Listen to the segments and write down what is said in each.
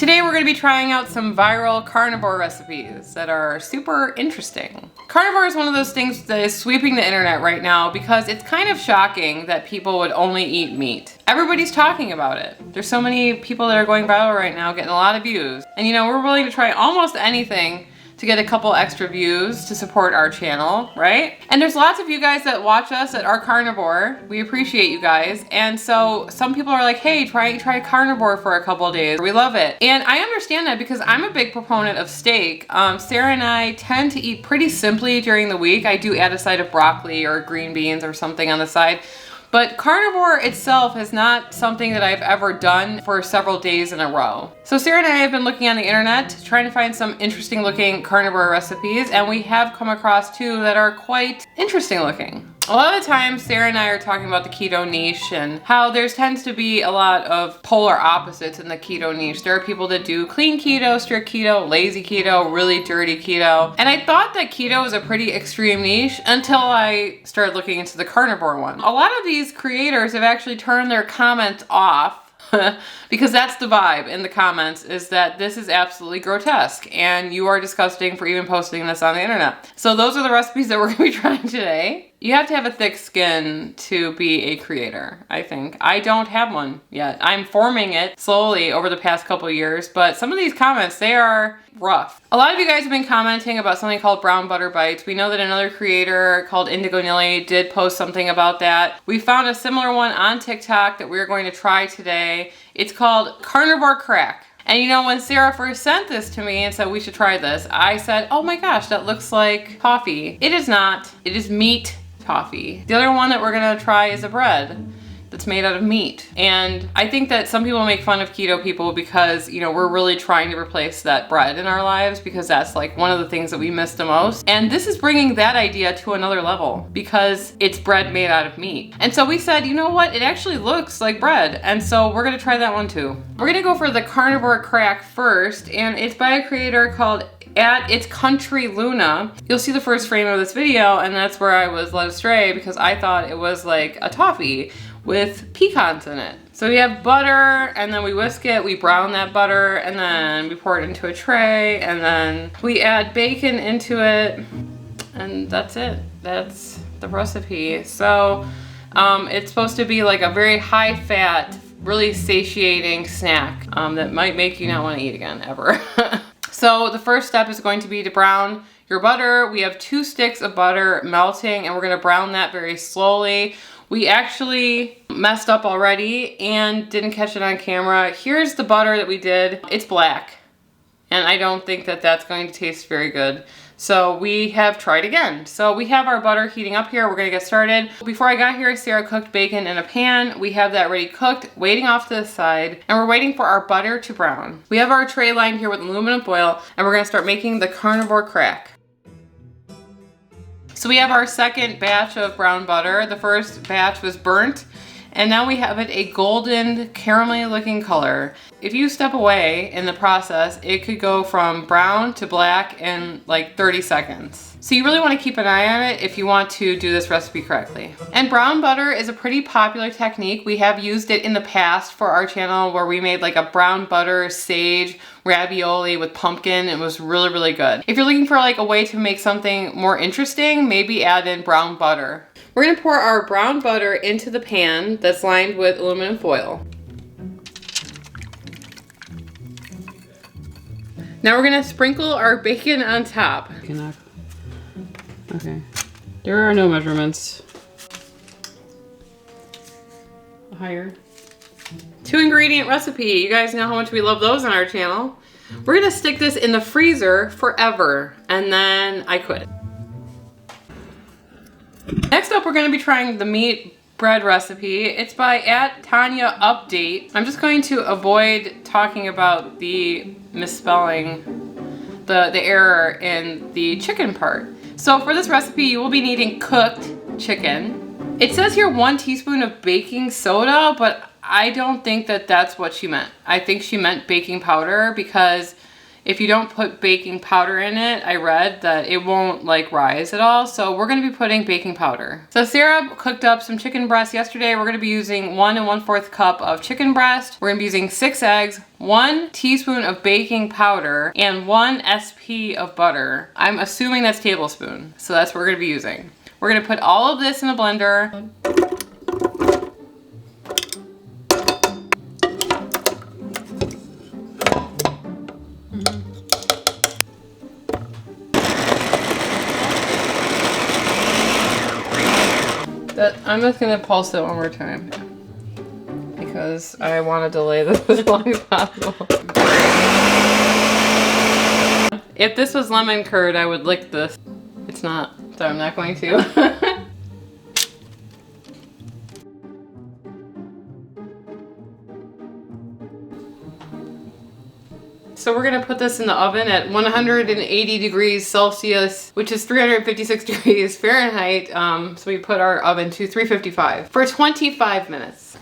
Today we're going to be trying out some viral carnivore recipes that are super interesting. Carnivore is one of those things that is sweeping the internet right now because it's kind of shocking that people would only eat meat. Everybody's talking about it. There's so many people that are going viral right now, getting a lot of views. And you know, we're willing to try almost anything to get a couple extra views to support our channel, right? And there's lots of you guys that watch us that are carnivore. We appreciate you guys. And so some people are like, hey, try carnivore for a couple of days. We love it. And I understand that because I'm a big proponent of steak. Sarah and I tend to eat pretty simply during the week. I do add a side of broccoli or green beans or something on the side. But carnivore itself is not something that I've ever done for several days in a row. So Sarah and I have been looking on the internet, trying to find some interesting looking carnivore recipes, and we have come across two that are quite interesting looking. A lot of the times, Sarah and I are talking about the keto niche and how there tends to be a lot of polar opposites in the keto niche. There are people that do clean keto, strict keto, lazy keto, really dirty keto. And I thought that keto was a pretty extreme niche until I started looking into the carnivore one. A lot of these creators have actually turned their comments off because that's the vibe in the comments, is that this is absolutely grotesque and you are disgusting for even posting this on the internet. So those are the recipes that we're going to be trying today. You have to have a thick skin to be a creator, I think. I don't have one yet. I'm forming it slowly over the past couple of years, but some of these comments, they are rough. A lot of you guys have been commenting about something called brown butter bites. We know that another creator called Indigo Nilly did post something about that. We found a similar one on TikTok that we're going to try today. It's called carnivore crack. And you know, when Sarah first sent this to me and said we should try this, I said, oh my gosh, that looks like toffee. It is not. It is meat toffee. The other one that we're gonna try is a bread that's made out of meat. And I think that some people make fun of keto people because, you know, we're really trying to replace that bread in our lives because that's like one of the things that we miss the most. And this is bringing that idea to another level because it's bread made out of meat. And so we said, you know what? It actually looks like bread. And so we're gonna try that one too. We're gonna go for the carnivore crack first, and it's by a creator called It's Courtney Luna. You'll see the first frame of this video, and that's where I was led astray because I thought it was like a toffee with pecans in it. So we have butter, and then we whisk it, we brown that butter, and then we pour it into a tray, and then we add bacon into it, and that's it. That's the recipe. So it's supposed to be like a very high fat, really satiating snack that might make you not want to eat again, ever. So the first step is going to be to brown your butter. We have 2 sticks of butter melting, and we're gonna brown that very slowly. We actually messed up already and didn't catch it on camera. Here's the butter that we did. It's black, and I don't think that that's going to taste very good. So we have tried again. So we have our butter heating up here. We're gonna get started. Before I got here, Sarah cooked bacon in a pan. We have that ready cooked, waiting off to the side, and we're waiting for our butter to brown. We have our tray lined here with aluminum foil, and we're gonna start making the carnivore crack. So we have our second batch of brown butter. The first batch was burnt, and now we have it a golden caramelly looking color. If you step away in the process, it could go from brown to black in like 30 seconds. So you really want to keep an eye on it if you want to do this recipe correctly. And brown butter is a pretty popular technique. We have used it in the past for our channel where we made like a brown butter sage ravioli with pumpkin. It was really, really good. If you're looking for like a way to make something more interesting, maybe add in brown butter. We're gonna pour our brown butter into the pan that's lined with aluminum foil. Now we're gonna sprinkle our bacon on top. Okay. There are no measurements. Higher. 2 ingredient recipe. You guys know how much we love those on our channel. We're gonna stick this in the freezer forever, and then I quit. Next up, we're gonna be trying the meat bread recipe. It's by Tanya Update. I'm just going to avoid talking about the misspelling, the error in the chicken part. So for this recipe, you will be needing cooked chicken. It says here 1 teaspoon of baking soda, but I don't think that that's what she meant. I think she meant baking powder because if you don't put baking powder in it, I read that it won't like rise at all. So we're gonna be putting baking powder. So Sarah cooked up some chicken breast yesterday. We're gonna be using 1 1/4 cup of chicken breast. We're gonna be using 6 eggs, 1 teaspoon of baking powder, and 1 SP of butter. I'm assuming that's tablespoon. So that's what we're gonna be using. We're gonna put all of this in a blender. I'm just gonna pulse it one more time because I want to delay this as long as possible. If this was lemon curd, I would lick this. It's not, so I'm not going to. So we're gonna put this in the oven at 180 degrees Celsius, which is 356 degrees Fahrenheit. So we put our oven to 355 for 25 minutes.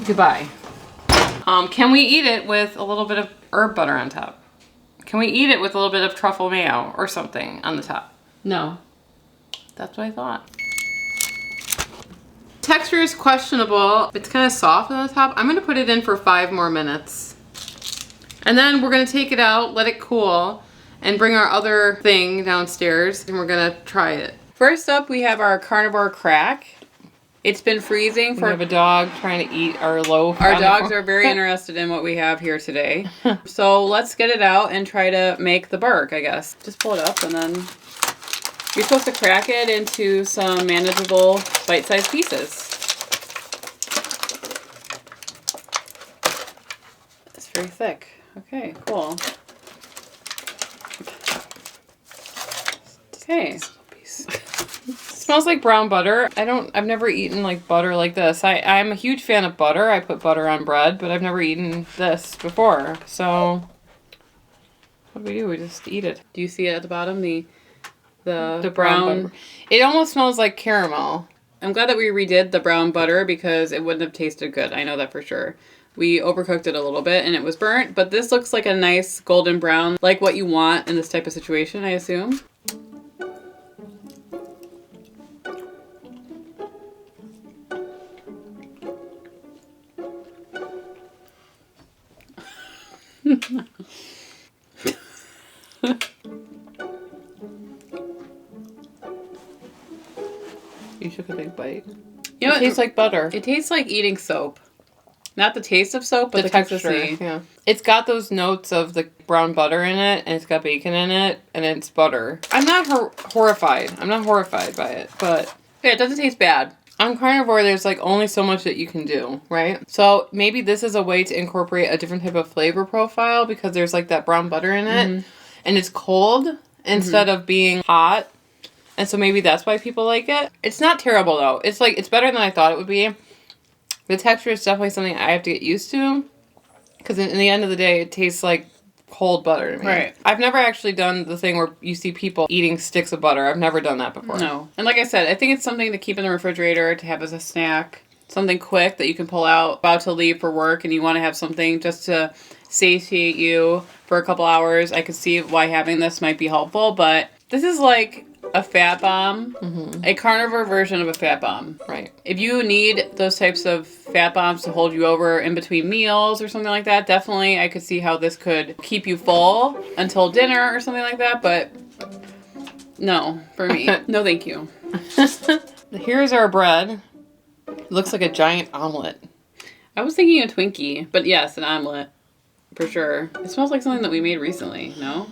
Goodbye. Can we eat it with a little bit of herb butter on top? Can we eat it with a little bit of truffle mayo or something on the top? No. That's what I thought. Texture is questionable. It's kind of soft on the top. I'm gonna put it in for 5 more minutes. And then we're gonna take it out, let it cool, and bring our other thing downstairs, and we're gonna try it. First up, we have our carnivore crack. It's been freezing for— We have a dog trying to eat our loaf. Our dogs are very interested in what we have here today. So let's get it out and try to make the burk, I guess. Just pull it up, and then you're supposed to crack it into some manageable bite-sized pieces. It's very thick. Okay, cool. Okay. Smells like brown butter. I've never eaten like butter like this. I'm a huge fan of butter. I put butter on bread, but I've never eaten this before. So what do? We just eat it. Do you see it at the bottom? The brown butter. It almost smells like caramel. I'm glad that we redid the brown butter because it wouldn't have tasted good. I know that for sure. We overcooked it a little bit and it was burnt, but this looks like a nice golden brown, like what you want in this type of situation, I assume. You took a big bite. You know, it tastes like butter. It tastes like eating soap. Not the taste of soap, but the texture. Yeah. It's got those notes of the brown butter in it, and it's got bacon in it, and it's butter. I'm not horrified. I'm not horrified by it, but yeah, it doesn't taste bad. On carnivore, there's like only so much that you can do, right? So maybe this is a way to incorporate a different type of flavor profile because there's like that brown butter in it, and it's cold instead of being hot. And so maybe that's why people like it. It's not terrible though. It's better than I thought it would be. The texture is definitely something I have to get used to because in the end of the day, it tastes like cold butter to me. Right. I've never actually done the thing where you see people eating sticks of butter. I've never done that before. No. And like I said, I think it's something to keep in the refrigerator to have as a snack. Something quick that you can pull out, about to leave for work, and you want to have something just to satiate you for a couple hours. I could see why having this might be helpful, but this is like a fat bomb, a carnivore version of a fat bomb. Right. If you need those types of fat bombs to hold you over in between meals or something like that, definitely I could see how this could keep you full until dinner or something like that, but no, for me. No, thank you. Here's our bread. It looks like a giant omelet. I was thinking a Twinkie, but yes, an omelet. For sure. It smells like something that we made recently, no?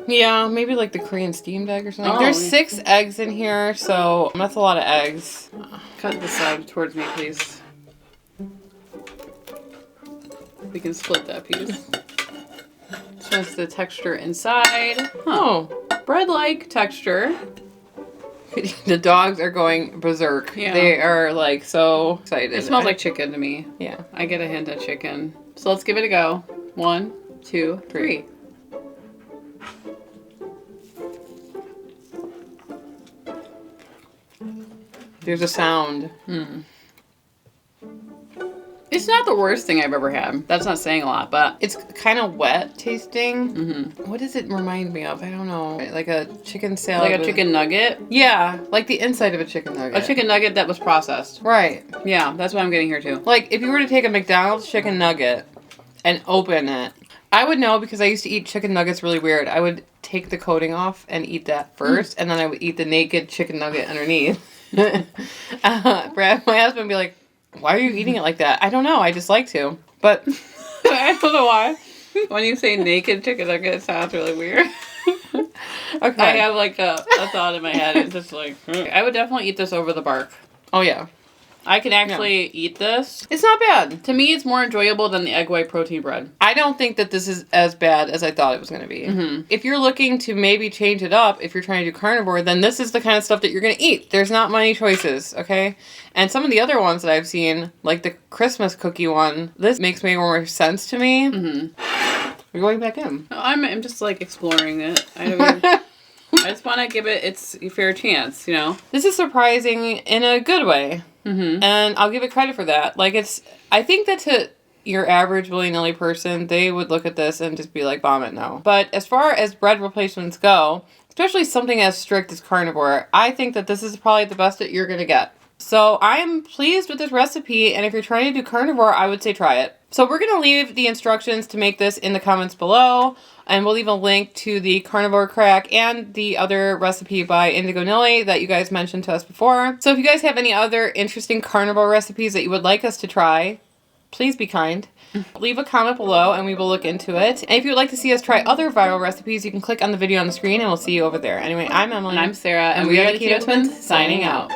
Yeah, maybe like the Korean steamed egg or something. Oh, there's 6 eggs in here, so that's a lot of eggs. Cut the side towards me, please. We can split that piece. This one's the texture inside. Oh, bread-like texture. The dogs are going berserk. Yeah. They are like so excited. It smells like chicken to me. Yeah. I get a hint of chicken. So let's give it a go. 1, 2, 3. There's a sound. It It's not the worst thing I've ever had. That's not saying a lot, but it's kind of wet tasting. What does it remind me of? I don't know. Like a chicken salad. like a chicken nugget. Yeah, like the inside of a chicken nugget. A chicken nugget that was processed. Right. Yeah, that's what I'm getting here too. Like if you were to take a McDonald's chicken nugget and open it, I would know because I used to eat chicken nuggets really weird. I would take the coating off and eat that first, and then I would eat the naked chicken nugget underneath. Brad, my husband would be like, why are you eating it like that? I don't know. I just like to. But I don't know why. When you say naked chicken nugget, it sounds really weird. Okay. I have like a thought in my head. It's just like, I would definitely eat this over the bark. Oh, yeah. I can actually eat this. It's not bad. To me, it's more enjoyable than the egg white protein bread. I don't think that this is as bad as I thought it was going to be. If you're looking to maybe change it up, if you're trying to do carnivore, then this is the kind of stuff that you're going to eat. There's not many choices, okay? And some of the other ones that I've seen, like the Christmas cookie one, this makes way more sense to me. We're going back in. I'm just like exploring it. I just want to give it its fair chance, you know? This is surprising in a good way. And I'll give it credit for that. Like I think that to your average willy-nilly person, they would look at this and just be like, vomit no. But as far as bread replacements go, especially something as strict as carnivore, I think that this is probably the best that you're going to get. So I'm pleased with this recipe, and if you're trying to do carnivore, I would say try it. So we're going to leave the instructions to make this in the comments below, and we'll leave a link to the carnivore crack and the other recipe by Indigo Nilly that you guys mentioned to us before. So if you guys have any other interesting carnivore recipes that you would like us to try, please be kind. Leave a comment below and we will look into it. And if you would like to see us try other viral recipes, you can click on the video on the screen and we'll see you over there. Anyway, I'm Emily. And I'm Sarah. And we are the Keto Twins, signing out.